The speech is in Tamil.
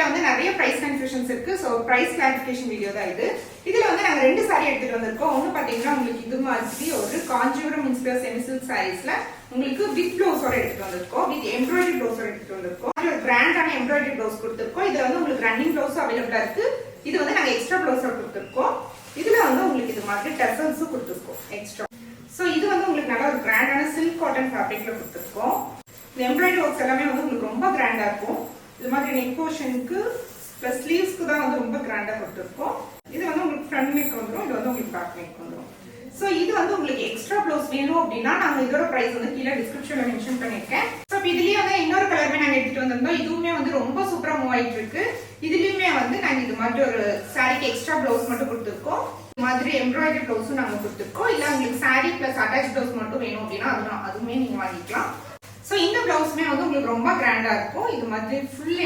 வந்து நிறைய பிரைஸ் கன்ஃபியூஷன்ஸ் இருக்கு. சோ பிரைஸ் கிளாரிஃபிகேஷன் வீடியோ தான் இது. இதுல வந்து நாங்க ரெண்டு சாரி எடுத்துட்டு வந்திருக்கோம். ஒன்னு பாத்தீங்கன்னா உங்களுக்கு இது மாதிரி ஒரு காஞ்சிபுரம் இன்ஸ்பயர் செமி சில்க் சாரீஸ்ல உங்களுக்கு வித் ப்ளவுஸோட எடுத்துட்டு வந்திருக்கோம். வித் எம்ப்ராய்டரி ப்ளவுஸோட எடுத்துட்டு வந்திருக்கோம். ஒரு கிராண்டான எம்ப்ராய்டரி ப்ளவுஸ் கொடுத்திருக்கோம். இதுல வந்து உங்களுக்கு ரன்னிங் ப்ளவுஸ் அவைலபிளா இருக்கு. இது வந்து நாங்க எக்ஸ்ட்ரா ப்ளவுஸோட கொடுத்திருக்கோம். இதுல வந்து உங்களுக்கு இது மாதிரி டசல்ஸும் கொடுத்திருக்கோம் எக்ஸ்ட்ரா. சோ இது வந்து உங்களுக்கு நல்ல ஒரு கிராண்டான சில்க் காட்டன் ஃபேப்ரிக்ல கொடுத்திருக்கோம். இந்த எம்ப்ராய்டரி ஒர்க்ஸ் எல்லாமே வந்து உங்களுக்கு ரொம்ப கிராண்டா இருக்கும். இது மாதிரி நெக் போர்ஷனுக்கு பிளஸ் ஸ்லீவ்ஸ்க்கு தான் வந்து ரொம்ப கிராண்டா கொடுத்திருக்கோம். இது வந்து உங்களுக்கு ஃப்ரண்ட் நெக் வந்துரும். இது வந்து உங்களுக்கு பேக் நெக் வந்துரும். சோ இது வந்து உங்களுக்கு எக்ஸ்ட்ரா ப்ளவுஸ் வேணும் அப்படின்னா நாங்க இதோட பிரைஸ் வந்து கீழே டிஸ்கிரிப்ஷன்ல மென்ஷன் பண்ணிருக்கேன். சோ இதுலயே வந்து இன்னொரு கலருமே நாங்க எடுத்துட்டு வந்திருந்தோம். இதுவுமே வந்து ரொம்ப சூப்பரா மூவ் ஆயிட்டு இருக்கு. இதுலயுமே வந்து நாங்க இது மாதிரி ஒரு சாரிக்கு எக்ஸ்ட்ரா ப்ளவுஸ் மட்டும் கொடுத்திருக்கோம். இது மாதிரி எம்ப்ராய்டரி ப்ளவுஸும் நாங்க கொடுத்திருக்கோம். இல்ல உங்களுக்கு சாரி பிளஸ் அட்டாச் ப்ளவுஸ் மட்டும் வேணும் அப்படின்னா அதுவுமே நீங்க வாங்கிக்கலாம். சோ இந்த ப்ளவுஸ்மே வந்து உங்களுக்கு ரொம்ப கிராண்டா இருக்கும். இது மாதிரி ஃபுல்